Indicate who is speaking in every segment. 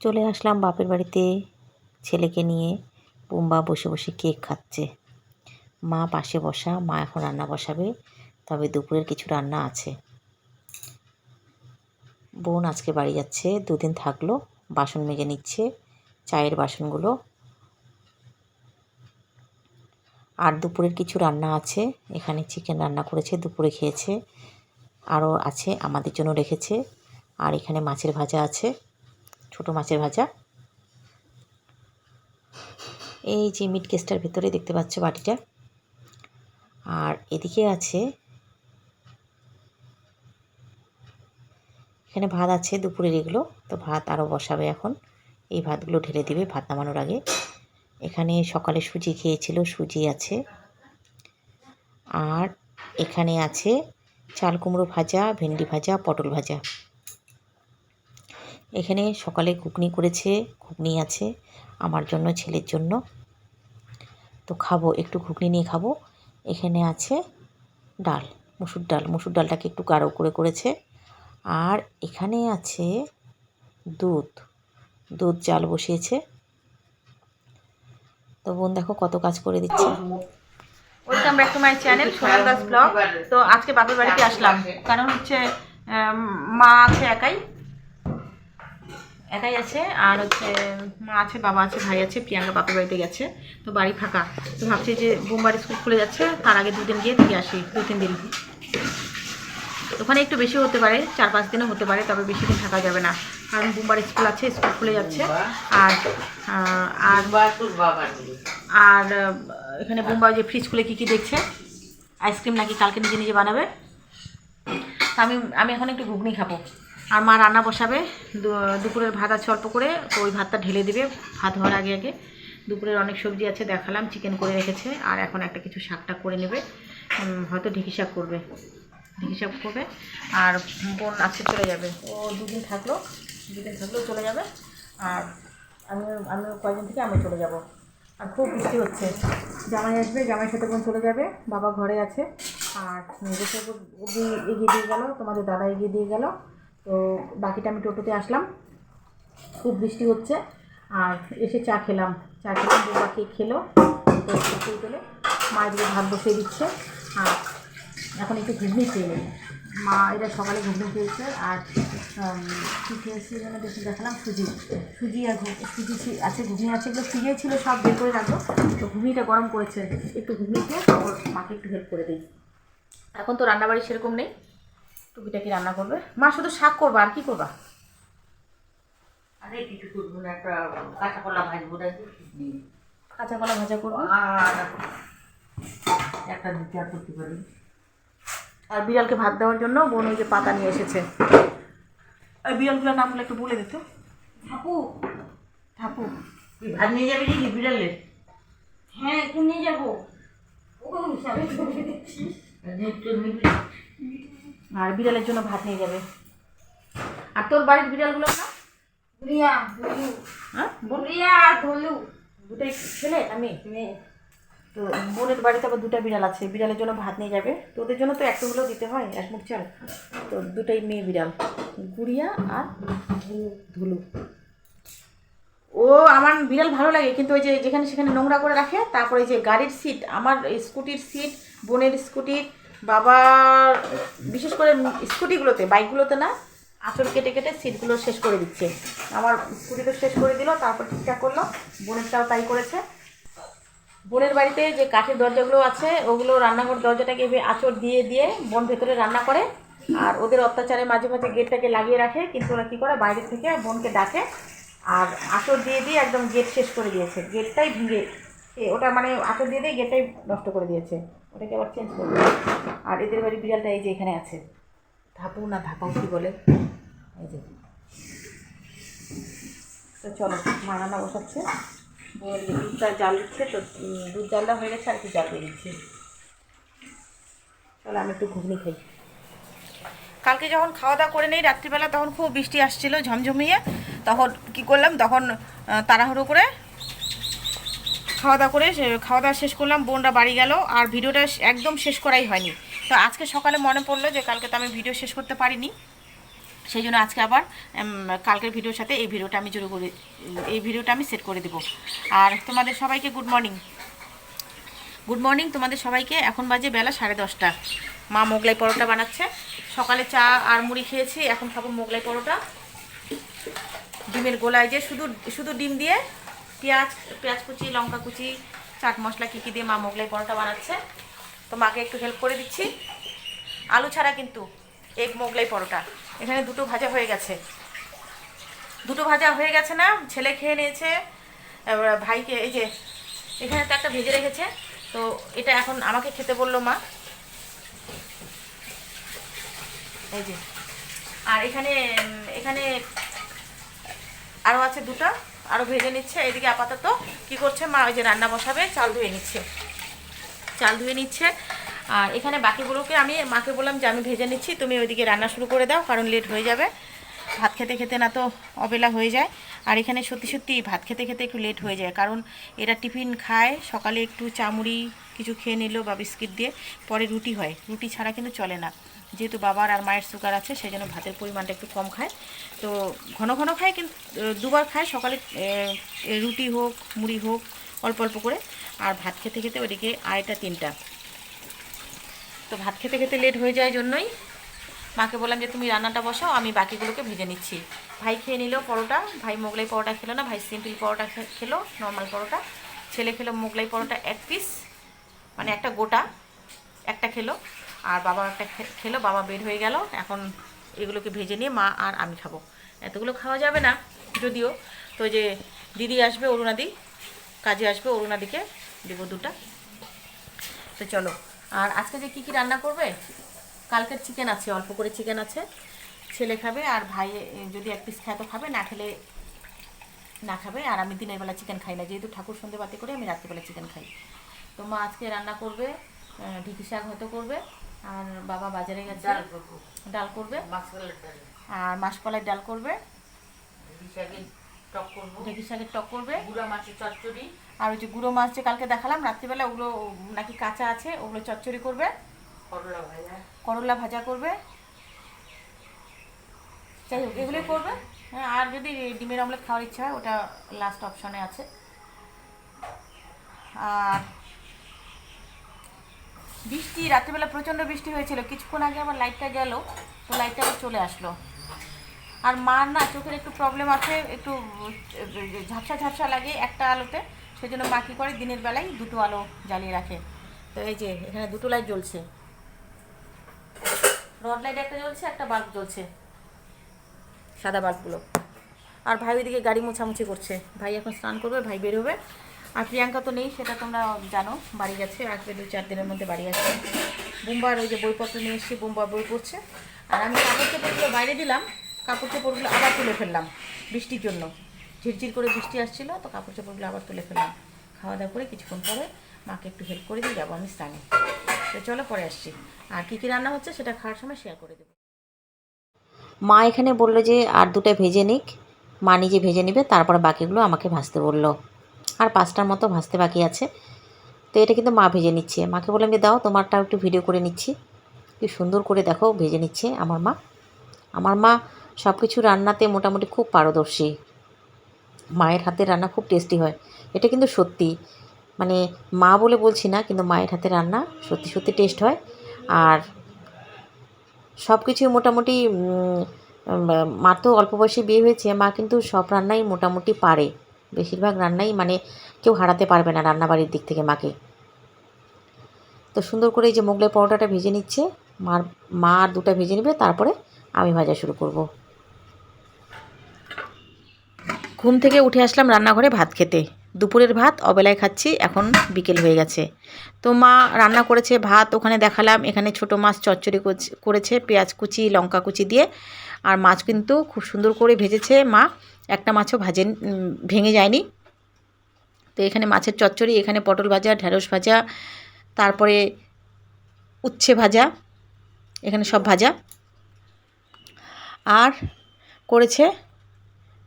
Speaker 1: চলে আসলাম বাপের বাড়িতে ছেলেকে নিয়ে। বুম্বা বসে বসে কেক খাচ্ছে, মা পাশে বসা। মা এখন রান্না বসাবে, তবে দুপুরের কিছু রান্না আছে। বোন আজকে বাড়ি যাচ্ছে, দুদিন থাকলো। বাসন মেজে নিচ্ছে, চায়ের বাসনগুলো। আর দুপুরের কিছু রান্না আছে, এখানে চিকেন রান্না করেছে, দুপুরে খেয়েছে। আরও আছে, আমাদের জন্য রেখেছে। আর এখানে মাছের ভাজা আছে, ছোট মাছের ভাজা। এই যে মিট কেসটার ভেতরে দেখতে পাচ্ছ বাটিটা। আর এদিকে আছে, এখানে ভাত আছে দুপুরের, এগুলো তো ভাত আরও বসাবে এখন। এই ভাতগুলো ঢেলে দিবে ভাত নামানোর আগে। এখানে সকালে সুজি খেয়েছিল, সুজি আছে। আর এখানে আছে চাল কুমড়ো ভাজা, ভেন্ডি ভাজা, পটল ভাজা। এখানে সকালে ঘুগনি করেছে, ঘুগনি আছে আমার জন্য, ছেলের জন্য। তো খাবো, একটু ঘুগনি নিয়ে খাবো। এখানে আছে ডাল, মুসুর ডাল। মুসুর ডালটাকে একটু গাঢ় করে করেছে। আর এখানে আছে দুধ জাল বসিয়েছে। তো বোন দেখো কত কাজ করে দিচ্ছে।
Speaker 2: Welcome back to my channel Sonal Das blog. তো আজকে বাপের বাড়িতে আসলাম, কারণ হচ্ছে মা আছে, একাই আছে। আর হচ্ছে মা আছে, বাবা আছে, ভাই আছে। প্রিয়াঙ্কা বাপের বাড়িতে গেছে, তো বাড়ি ফাঁকা। তো ভাবছি যে বোমবার স্কুল খুলে যাচ্ছে, তার আগে 2 দিন গিয়ে থেকে আসি, 2-3 দিন। ওখানে একটু বেশি হতে পারে, 4-5 দিনও হতে পারে, তবে বেশি দিন থাকা যাবে না, কারণ বোমবার স্কুল আছে, স্কুল খুলে যাচ্ছে। আর আর আর এখানে বোম্বাই যে ফ্রিজ খুলে কী দেখছে, আইসক্রিম নাকি কালকে নিজে নিজে বানাবে। তা আমি এখন একটু ঘুগনি খাবো। আর মা রান্না বসাবে, দুপুরের ভাত আছে অল্প করে, তো ওই ভাতটা ঢেলে দিবে ভাত হওয়ার আগে আগে। দুপুরের অনেক সবজি আছে, দেখালাম, চিকেন করে রেখেছে। আর এখন একটা কিছু শাকটা করে নেবে, হয়তো ঢেঁকি শাক করবে। আর বোন আজকে চলে যাবে, ও 2 দিন থাকলেও চলে যাবে। আর আমি কয়েকদিন থেকে আমি চলে যাব। আর খুব বৃষ্টি হচ্ছে, জামাই আসবে, জামাইয়ের সাথে বোন চলে যাবে, বাবা ঘরে আছে। আর মেয়েদের এগিয়ে দিয়ে গেল, তোমাদের দাদা এগিয়ে দিয়ে গেল। তো বাকিটা আমি টোটোতে আসলাম, খুব বৃষ্টি হচ্ছে। আর এসে চা খেলাম, বাবা কেক খেলো। তো খেতে গেলে মা এদিকে ভাত বসিয়ে দিচ্ছে। আর এখন একটু ঘুগনি খেয়ে নেই। মা এরা সকালে ঘুগনি খেয়েছে। আর কী খেয়েছি যেন দেখালাম, সুজি আর সুজি আছে, ঘুগনি আছে, এগুলো ফ্রিজেই ছিল, সব বের করে রাখবো। তো ঘুগনিটা গরম করেছে, একটু ঘুগনি খেয়ে ওর মাকে একটু হেল্প করে দিই। এখন তো রান্নাবাড়ি সেরকম নেই, টুকিটাকি রান্না করবে মা, শুধু শাক করবা, আর কি করবা?
Speaker 3: আরে কিছু করবো না, একটা কাঁচা কলা ভাজবো,
Speaker 2: কাঁচা কলা ভাজা করবো,
Speaker 3: আর একটা বিচার করতে পারি।
Speaker 2: আর বিড়ালকে ভাত দেওয়ার জন্য বোন ওই যে পাতা নিয়ে এসেছে। ওই বিড়ালগুলোর নামগুলো একটু বলে দিত।
Speaker 3: ঠাপু তুই ভাত নিয়ে যাবি নাকি বিড়ালের?
Speaker 2: হ্যাঁ, একটু নিয়ে যাবো। আর বিড়ালের জন্য ভাত নিয়ে যাবে। আর তোর বাড়ির বিড়ালগুলো না,
Speaker 3: রিয়া ধলু,
Speaker 2: হ্যাঁ বোন,
Speaker 3: রিয়া ধলু,
Speaker 2: দুটাই ছেলে আমি মেয়ে। তো বোনের বাড়িতে আবার 2টা বিড়াল আছে, বিড়ালের জন্য ভাত নিয়ে যাবে। তো ওদের জন্য তো একটু হলেও দিতে হয়, এক মুখ চাল। তো 2টাই মেয়ে বিড়াল, গুড়িয়া আর ধুলু। ও আমার বিড়াল ভালো লাগে, কিন্তু ওই যে যেখানে সেখানে নোংরা করে রাখে। তারপরে যে গাড়ির সিট, আমার স্কুটির সিট, বোনের স্কুটির, বাবার, বিশেষ করে স্কুটিগুলোতে, বাইকগুলোতে না, আঁচড় কেটে কেটে সিটগুলো শেষ করে দিচ্ছে। আমার স্কুটিটা শেষ করে দিল, তারপর ঠিকঠাক করলো। বোনেরটাও তাই করেছে। বোনের বাড়িতে যে কাঠের দরজাগুলো আছে, ওগুলো রান্নাঘর দরজাটাকে আঁচড় দিয়ে দিয়ে বোন ভেতরে রান্না করে। আর ওদের অত্যাচারে মাঝে মাঝে গেটটাকে লাগিয়ে রাখে, কিন্তু ওরা কী করে, বাইরে থেকে বোনকে ডাকে। আর আঁচড় দিয়ে দিয়ে একদম গেট শেষ করে দিয়েছে, গেটটাই ভেঙে, ওটা মানে আঁচড় দিয়ে দিয়ে গেটটাই নষ্ট করে দিয়েছে, ওটাকে আবার চেঞ্জ করবে। আর এদের বাড়ির বিড়ালটা এই যে এখানে আছে, ধাপু না ধাপাও কী বলে, এই যে। তো চলো, মা রান্না বসাচ্ছে, দুধটা জাল দিচ্ছে। তো দুধ জালটা হয়ে গেছে, আর একটু জাল দিয়ে দিচ্ছি। চলো আমি একটু ঘুগনি খাই। কালকে যখন খাওয়া দাওয়া করে নেই রাত্রিবেলা, তখন খুব বৃষ্টি আসছিল ঝমঝমিয়ে। তখন কি করলাম, তখন তাড়াহুড়ো করে খাওয়া দাওয়া শেষ করলাম, বোনরা বাড়ি গেল। আর ভিডিওটা একদম শেষ করাই হয়নি। তো আজকে সকালে মনে পড়লো যে কালকে তো আমি ভিডিও শেষ করতে পারিনি। সেই জন্য আজকে আবার কালকের ভিডিওর সাথে এই ভিডিওটা আমি এই ভিডিওটা আমি সেট করে দেব। আর তোমাদের সবাইকে গুড মর্নিং তোমাদের সবাইকে। এখন বাজে বেলা 10:30। মা মোগলাই পরোটা বানাচ্ছে। সকালে চা আর মুড়ি খেয়েছি, এখন খাবো মোগলাই পরোটা। ডিমের গোলায় যে শুধু ডিম দিয়ে পেঁয়াজ কুচি, লঙ্কা কুচি, চাট মশলা কী দিয়ে মা মোগলাই পরোটা বানাচ্ছে। তো মাকে একটু হেল্প করে দিচ্ছি। আলু ছাড়া কিন্তু এগ মোগলাই পরোটা। এখানে দুটো ভাজা হয়ে গেছে না, ছেলে খেয়ে নিয়েছে। ভাইকে এই যে এখানে তো একটা ভেজে রেখেছে, তো এটা এখন আমাকে খেতে বললো মা। এই যে আর এখানে আরও আছে দুটো, আরও ভেজে নিচ্ছে। এদিকে আপাতত কি করছে মা, ওই যে রান্না বসাবে, চাল ধুয়ে নিচ্ছে। আর এখানে বাকিগুলোকে আমি মাকে বললাম যে আমি ভেজে নিচ্ছি, তুমি ওইদিকে রান্না শুরু করে দাও, কারণ লেট হয়ে যাবে। ভাত খেতে না তো অবেলা হয়ে যায়। আর এখানে সত্যি ভাত খেতে একটু লেট হয়ে যায়, কারণ এরা টিফিন খায়, সকালে একটু চামুড়ি কিছু খেয়ে নিল বা বিস্কিট দিয়ে, পরে রুটি হয়। রুটি ছাড়া কিন্তু চলে না, যেহেতু বাবার আর মায়ের সুগার আছে, সেই জন্য ভাতের পরিমাণটা একটু কম খায়। তো ঘন খায়, কিন্তু দুবার খায়, সকালে রুটি হোক মুড়ি হোক অল্প করে। আর ভাত খেতে ওদিকে 2:30-3টা। তো ভাত খেতে লেট হয়ে যায় জন্যই মাকে বললাম যে তুমি রান্নাটা বসাও, আমি বাকিগুলোকে ভেজে নিচ্ছি। ভাই খেয়ে নিল পরোটা, ভাই মোগলাই পরোটা খেলো না, ভাই সিম্পল পরোটা খেলো, নর্মাল পরোটা। ছেলে খেলো মোগলাই পরোটা 1 পিস, মানে একটা গোটা একটা খেলো। আর বাবা একটা খেলো, বাবা বের হয়ে গেল। এখন এগুলোকে ভেজে নিয়ে মা আর আমি খাবো। এতগুলো খাওয়া যাবে না যদিও। তো যে দিদি আসবে, অরুণাদি কাজে আসবে, অরুণাদিকে দেবো 2টা। তো চলো। আর আজকে যে কী রান্না করবে, কালকের চিকেন আছে, অল্প করে চিকেন আছে, ছেলে খাবে। আর ভাই যদি 1 পিস খায় তো খাবে, না খাবে। আর আমি দিনের বেলা চিকেন খাই না, যেহেতু ঠাকুর সন্ধে বাতি করে, আমি রাত্রিবেলা চিকেন খাই। তো মা আজকে রান্না করবে, ঢেঁকি শাক হয়তো করবে। আর বাবা বাজারে গেছে, ডাল করবে, আর মাসকলাইয়ের ডাল করবে, ঢেঁকি শাকের টক করবে,
Speaker 3: গুঁড়া মাছের চচ্চড়ি।
Speaker 2: আর ওই যে গুঁড়ো মাছ যে কালকে দেখালাম রাত্রিবেলা, ওগুলো নাকি কাঁচা আছে, ওগুলো চচ্চড়ি করবে, করলা ভাজা করবে। যাই হোক এগুলোই করবে। হ্যাঁ, আর যদি ডিমের অমলেট খাওয়ার ইচ্ছা হয়, ওটা লাস্ট অপশনে আছে। আর বৃষ্টি, রাত্রিবেলা প্রচণ্ড বৃষ্টি হয়েছিল, কিছুক্ষণ আগে আবার লাইটটা গেল, তো লাইটটা আবার চলে আসলো। আর মার না চোখের একটু প্রবলেম আছে, একটু ঝাপসা লাগে একটা আলোতে, সেই জন্য মা কী করে দিনের বেলায় 2টো আলো জ্বালিয়ে রাখে। তো এই যে এখানে 2টো লাইট জ্বলছে, রড লাইট একটা জ্বলছে, একটা বাল্ব জ্বলছে, সাদা বাল্বগুলো। আর ভাই ওইদিকে গাড়ি মোছামুছি করছে। ভাই এখন স্নান করবে, ভাই বের হবে। আর প্রিয়াঙ্কা তো নেই, সেটা তোমরা জানো, বাড়ি গেছে, আসবে 2-4 দিনের মধ্যে বাড়ি আসবে। বুম্বার ওই যে বইপত্র নিয়ে এসেছি, বুম্বার বই পড়ছে। আর আমি কাপড় চোপড়গুলো বাইরে দিলাম, কাপড় চোপড়গুলো আবার তুলে ফেললাম বৃষ্টির জন্য। ঝিরঝির করে বৃষ্টি আসছিলো, তো কাপড় চোপড়গুলো আবার তুলে ফেললাম। খাওয়া দাওয়া করে কিছুক্ষণ পরে মাকে একটু হেল্প করে দিয়ে যাবো আমি স্নানে। তো চলো পরে আসছি। আর কী রান্না হচ্ছে সেটা খাওয়ার সময় শেয়ার করে দেবো।
Speaker 1: মা এখানে বললো যে আর 2টা ভেজে নিক, মা নিজে ভেজে নেবে, তারপরে বাকিগুলো আমাকে ভাজতে বললো। আর 5টার মতো ভাজতে বাকি আছে। তো এটা কিন্তু মা ভেজে নিচ্ছে। মাকে বললাম যে দাও তোমারটাও একটু ভিডিও করে নিচ্ছি। কি সুন্দর করে দেখো ভেজে নিচ্ছে আমার মা সব কিছু রান্নাতে মোটামুটি খুব পারদর্শী। মায়ের হাতের রান্না খুব টেস্টি হয়, এটা কিন্তু সত্যি। মানে মা বলে বলছি না, কিন্তু মায়ের হাতের রান্না সত্যি টেস্ট হয়। আর সব কিছুই মোটামুটি মার তো অল্প বয়সে বিয়ে হয়েছে, মা কিন্তু সব রান্নাই মোটামুটি পারে। বেশিরভাগ রান্নাই মানে কেউ হারাতে পারবে না রান্নাবাড়ির দিক থেকে মাকে। তো সুন্দর করে এই যে মোগলাই পরোটাটা ভেজে নিচ্ছে, মা আর 2টা ভেজে নেবে, তারপরে আমি ভাজা শুরু করব। ঘুম থেকে উঠে আসলাম রান্নাঘরে ভাত খেতে। দুপুরের ভাত অবেলায় খাচ্ছি, এখন বিকেল হয়ে গেছে। তো মা রান্না করেছে ভাত, ওখানে দেখালাম। এখানে ছোটো মাছ চচ্চড়ি করেছে, পেঁয়াজ কুচি লঙ্কা কুচি দিয়ে। আর মাছ কিন্তু খুব সুন্দর করে ভেজেছে মা, একটা মাছও ভেঙে যায়নি। তো এখানে মাছের চচ্চড়ি, এখানে পটল ভাজা, ঢেঁড়স ভাজা, তারপরে উচ্ছে ভাজা, এখানে সব ভাজা। আর করেছে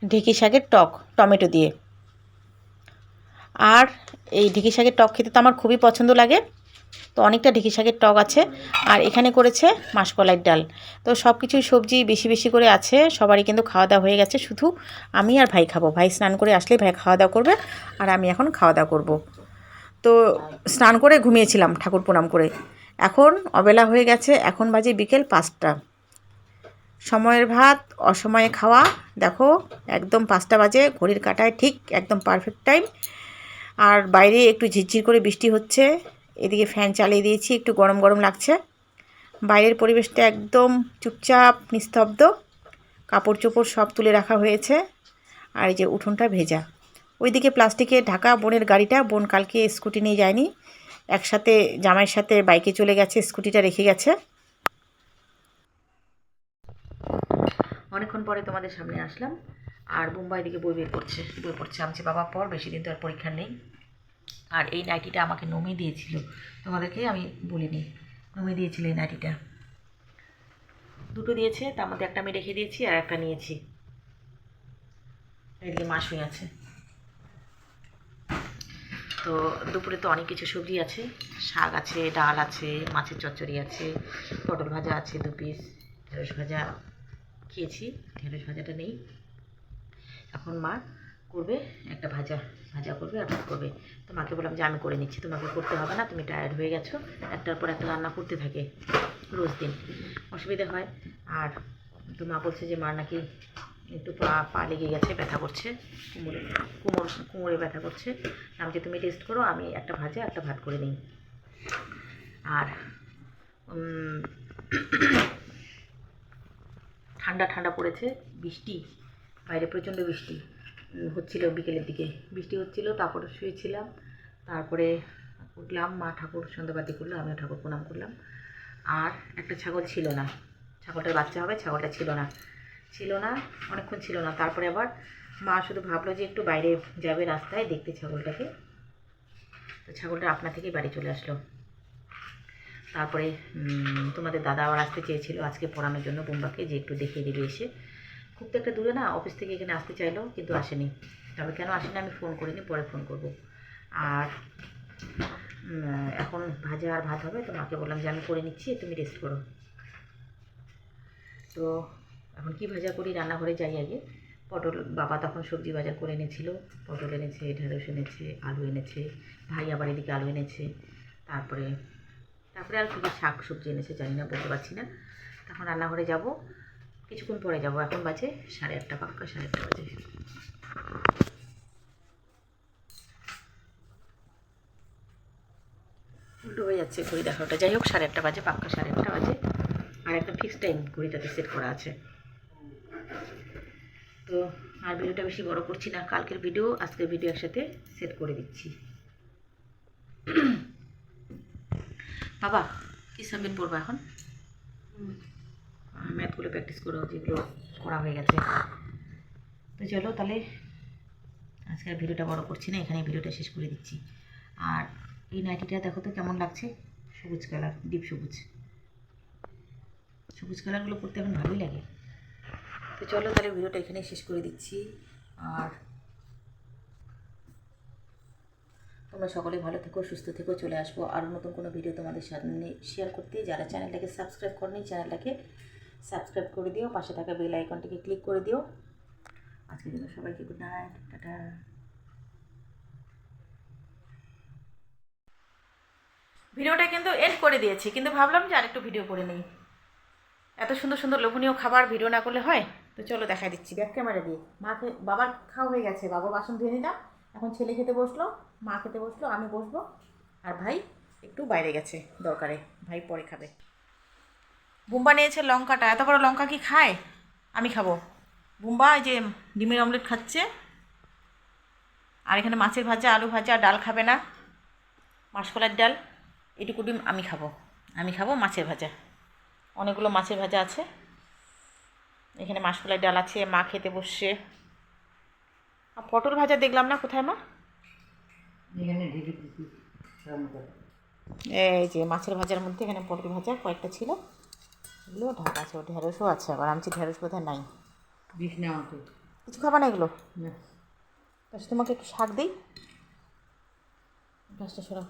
Speaker 1: ঢেঁকি শাকের টক টমেটো দিয়ে। আর এই ঢেঁকি শাকের টক খেতে তো আমার খুবই পছন্দ লাগে। তো অনেকটা ঢেঁকি শাকের টক আছে। আর এখানে করেছে মাসকলাইয়ের ডাল। তো সব কিছুই সবজি বেশি বেশি করে আছে। সবারই কিন্তু খাওয়া দাওয়া হয়ে গেছে, শুধু আমি আর ভাই খাবো। ভাই স্নান করে আসলেই ভাই খাওয়া দাওয়া করবে, আর আমি এখন খাওয়া দাওয়া করবো। তো স্নান করে ঘুমিয়েছিলাম ঠাকুর প্রণাম করে। এখন অবেলা হয়ে গেছে, এখন বাজে বিকেল 5টা। সময়ের ভাত অসময়ে খাওয়া, দেখো একদম 5টা বাজে, ঘড়ির কাঁটায় ঠিক একদম পারফেক্ট টাইম। আর বাইরে একটু ঝিরঝির করে বৃষ্টি হচ্ছে, এদিকে ফ্যান চালিয়ে দিয়েছি, একটু গরম গরম লাগছে। বাইরের পরিবেশটা একদম চুপচাপ নিস্তব্ধ, কাপড় চোপড় সব তুলে রাখা হয়েছে। আর এই যে উঠোনটা ভেজা। ওইদিকে প্লাস্টিকে ঢাকা বোনের গাড়িটা, বোন কালকে স্কুটি নিয়ে যায়নি, একসাথে জামাইয়ের সাথে বাইকে চলে গেছে, স্কুটিটা রেখে গেছে। অনেকক্ষণ পরে তোমাদের সামনে আসলাম। আর বোম্বাই এদিকে বই পড়ছে। আমি বাবা পর, বেশি দিন তো আর পরীক্ষা নেই। আর এই নাইটিটা আমাকে নমি দিয়েছিল, তোমাদেরকে আমি বলিনি, নমি দিয়েছিল এই নাইটিটা। দুটো দিয়েছে, তার মধ্যে একটা আমি রেখে দিয়েছি আর একটা নিয়েছি। এদিকে মা শুয়ে আছে। তো দুপুরে তো অনেক কিছু সবজি আছে, শাক আছে, ডাল আছে, মাছের চচ্চড়ি আছে, পটল ভাজা আছে 2 পিস, ঢেঁড়স ভাজা খেয়েছি, ঢেঁড়স ভাজাটা নেই। এখন মা করবে একটা ভাজা করবে আর ভাত করবে। তো মাকে বললাম যে আমি করে নিচ্ছি, তোমাকে করতে হবে না, তুমি টায়ার্ড হয়ে গেছো, একটার পর একটা রান্না করতে থাকে রোজ দিন, অসুবিধা হয়। আর তো মা বলছে যে মার নাকি একটু পা লেগে গেছে, ব্যথা করছে, কোমরে ব্যথা করছে। আমি যে তুমি রেস্ট করো, আমি একটা ভাজা একটা ভাত করে নিই। আর ঠান্ডা ঠান্ডা পড়েছে, বৃষ্টি, বাইরে প্রচণ্ড বৃষ্টি হচ্ছিল, বিকেলের দিকে বৃষ্টি হচ্ছিল। তারপরে শুয়েছিলাম, তারপরে উঠলাম, মা ঠাকুর সন্ধ্যাবাতি করলো, আমিও ঠাকুর প্রণাম করলাম। আর একটা ছাগল ছিল না, ছাগলটার বাচ্চা হবে, ছাগলটা ছিল না, অনেকক্ষণ ছিল না। তারপরে আবার মা শুধু ভাবলো যে একটু বাইরে যাবে রাস্তায় দেখতে ছাগলটাকে, তো ছাগলটা আপনা থেকেই বাড়ি চলে আসলো। তারপরে তোমাদের দাদা আবার আসতে চেয়েছিল আজকে পড়ানোর জন্য বোম্বাকে, যে একটু দেখিয়ে দিবে এসে। খুব তো একটা দূরে না, অফিস থেকে এখানে আসতে চাইলো কিন্তু আসেনি। তবে কেন আসেনি আমি ফোন করিনি, পরে ফোন করব। আর এখন ভাজা আর ভাত হবে, তো মাকে বললাম যে আমি করে নিচ্ছি, তুমি রেস্ট করো। তো এখন কি ভাজা করি, রান্নাঘরে যাই আগে। পটল, বাবা তখন সবজি বাজার করে এনেছিল, পটল এনেছে, ঢেঁড়স এনেছে, আলু এনেছে, ভাই আবার এদিকে আলু এনেছে। তারপরে আর কী শাক সবজি এনেছে জানি না, বলতে পারছি না। তখন রান্নাঘরে যাব, কিছুক্ষণ পরে যাব। এখন বাজে 8:30, পাক্কা 8:30 বাজে। উল্টো হয়ে যাচ্ছে ঘড়ি দেখাটা, যাই হোক 8:30 বাজে, পাক্কা 8:30 বাজে। আর একটা ফিক্সড টাইম ঘড়িটাতে সেট করা আছে। তো আর ভিডিওটা বেশি বড় করছি না, কালকের ভিডিও আজকের ভিডিও একসাথে সেট করে দিচ্ছি। বাবা কী সাবজেক্ট পড়বো এখন? ম্যাথগুলো প্র্যাকটিস করো, যেগুলো করা হয়ে গেছে। তো চলো তাহলে আজকের ভিডিওটা বড় করছি না, এখানে ভিডিওটা শেষ করে দিচ্ছি। আর এই নাইটিটা দেখো তো কেমন লাগছে, সবুজ কালার, ডিপ সবুজ কালারগুলো পরতে এখন ভালোই লাগে। তো চলো তাহলে ভিডিওটা এখানেই শেষ করে দিচ্ছি। আর তোমরা সকলে ভালো থেকো, সুস্থ থেকো। চলে আসবো আরও নতুন কোনো ভিডিও তোমাদের সামনে শেয়ার করতে। যারা চ্যানেলটাকে সাবস্ক্রাইব করনি, চ্যানেলটাকে সাবস্ক্রাইব করে দিও, পাশে থাকা বেল আইকনটিকে ক্লিক করে দিও। আজকের জন্য সবাইকে গুড নাইট, টাটা। ভিডিওটা কিন্তু এন্ড করে দিয়েছি, কিন্তু ভাবলাম যে আরেকটু ভিডিও করে নিই। এত সুন্দর সুন্দর লোভনীয় খাবার ভিডিও না করলে হয়? তো চলো দেখাই দিচ্ছি ব্যাক ক্যামেরা দিয়ে। মাকে, বাবার খাওয়া হয়ে গেছে, বাবার বাসন ধুয়ে নিলাম। এখন ছেলে খেতে বসলো, মা খেতে বসলো, আমি বসবো। আর ভাই একটু বাইরে গেছে দরকারে, ভাই পরে খাবে। বুম্বা নিয়েছে লঙ্কাটা, এত বড় লঙ্কা কি খায়? আমি খাবো। বুম্বা এই যে ডিমের অমলেট খাচ্ছে। আর এখানে মাছের ভাজা, আলু ভাজা, ডাল খাবে না, মাসকলাইয়ের ডাল, এটুকু ডিম আমি খাবো মাছের ভাজা। অনেকগুলো মাছের ভাজা আছে, এখানে মাসকলাইয়ের ডাল আছে, মা খেতে বসছে। আর পটল ভাজা দেখলাম না, কোথায় মা? এই যে মাছের ভাজার মধ্যে এখানে পটল ভাজা কয়েকটা ছিল, এগুলো ঢাকা আছে, ঢেঁড়সও আছে। আবার আমি ঢেঁড়স কোথায় নাই, কিছু খাবা না এগুলো? তোমাকে একটু শাক দিই, গাছটা সরা।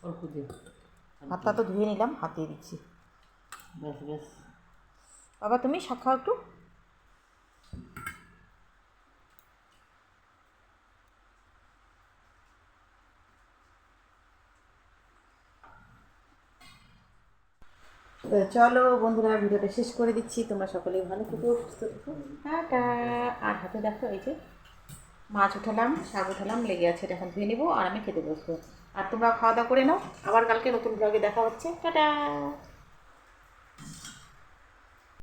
Speaker 3: অল্প দে।
Speaker 2: হাতটা তো ধুয়ে নিলাম, হাত দিয়ে দিচ্ছি।
Speaker 3: ব্যাস ব্যাস।
Speaker 2: বাবা তুমি শাক খাও একটু। তো চলো বন্ধুরা, ভিডিওটা শেষ করে দিচ্ছি। তোমরা সকলেই ভালো থেকো, সুস্থ থেকো, টাটা। আর হাতে দেখো এই যে মাছ উঠালাম, শাক উঠালাম, লেগে আছে, এটা এখন ধুয়ে নেবো আর আমি খেতে বসবো। আর তোমরা খাওয়া দাওয়া করে নাও। আবার কালকে নতুন ব্লগে দেখা হচ্ছে, টাটা।